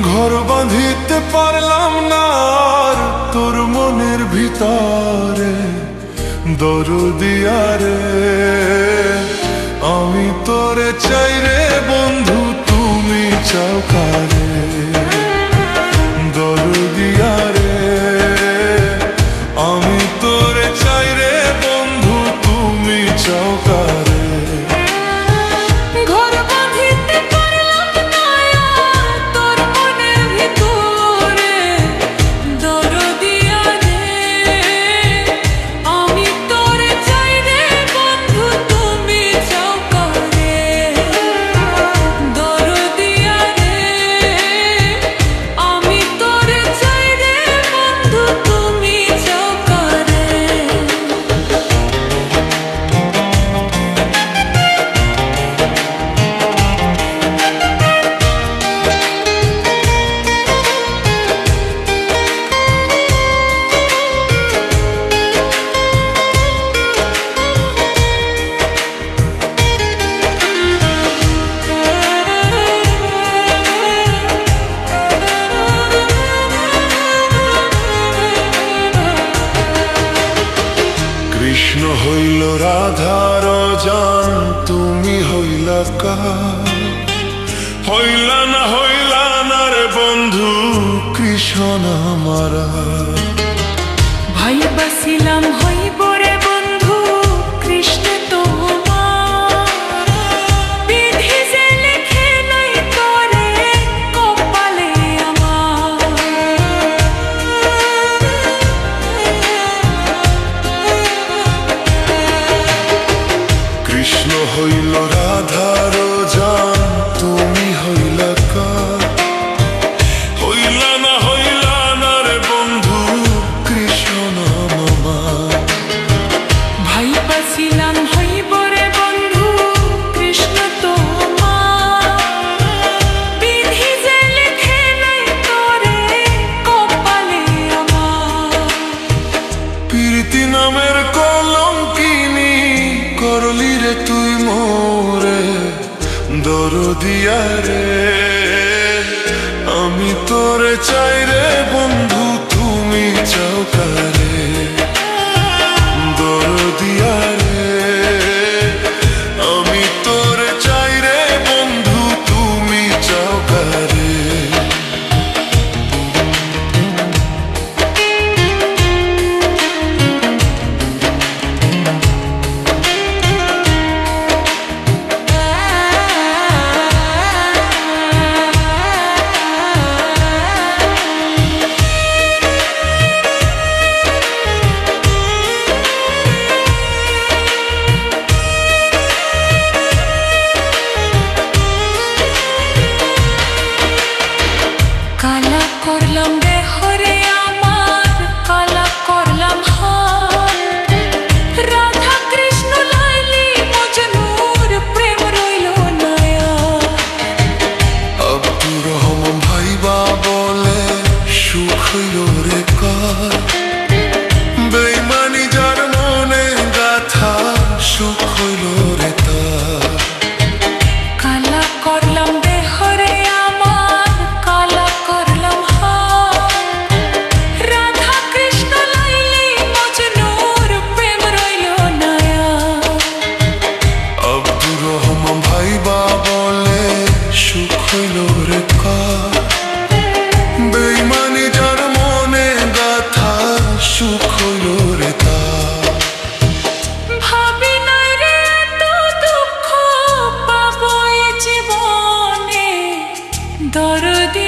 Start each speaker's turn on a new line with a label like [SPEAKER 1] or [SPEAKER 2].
[SPEAKER 1] ঘর বাঁধিতে পারলাম না আর তোর মনের ভিতরে দরদিয়া রে। আমি তোরে চাই রে বন্ধু, তুমি চাও কারে দরদিয়া রে। আমি তোরে চাই রে বন্ধু, তুমি চাও কারে। কৃষ্ণ হইল রাধার জান, তুমি হইলা কার? হইলা না রে বন্ধু কৃষ্ণ আমারা।
[SPEAKER 2] ভাই বাসিলাম হইব রে বন্ধু কৃষ্ণ তোমার। বিধি যে লেখে নাই তোরে কপালে আমার।
[SPEAKER 1] কৃষ্ণ হইল রাধার জান, তুমি হইলা কার? হইলা না রে বন্ধু কৃষ্ণ মামা।
[SPEAKER 2] ভাই বাসিলাম হইব রে বন্ধু কৃষ্ণ তোমার। বিধি যে লেখে নাই তোরে কপালে আমার।
[SPEAKER 1] প্রীতি নামের কলঙ্কিনী করলি রে তুই মোরে দরদিয়া রে। আমি তোরে চাই রে বন্ধু, তুমি চাও কারে দরদিয়া রে। আমি তোরে চাই রে বন্ধু, তুমি চাও কারে।
[SPEAKER 2] কালা করলাম দেহরে আমার, কালা করলাম হার। রাধা কৃষ্ণ লাইলি মজনুর প্রেম রইল না আর।
[SPEAKER 1] আব্দুর রহমান ভাইবা বলে সুখ হইল রে কার? বেইমানি যার মনে গাথা সুখ হইল রে তার।
[SPEAKER 2] কালা করলাম দেহরে আমার, কালা করলাম হার। রাধা কৃষ্ণ লাইলি মজনুর প্রেম রইল না আর।
[SPEAKER 1] আব্দুর রহমান ভাইবা বলে সুখ হইল রে কার? বেইমানি যার মনে গাথা সুখ হইল রে তার।
[SPEAKER 2] ভাবি নাই রে এত দুঃখ পাবো এই জীবনে দরদি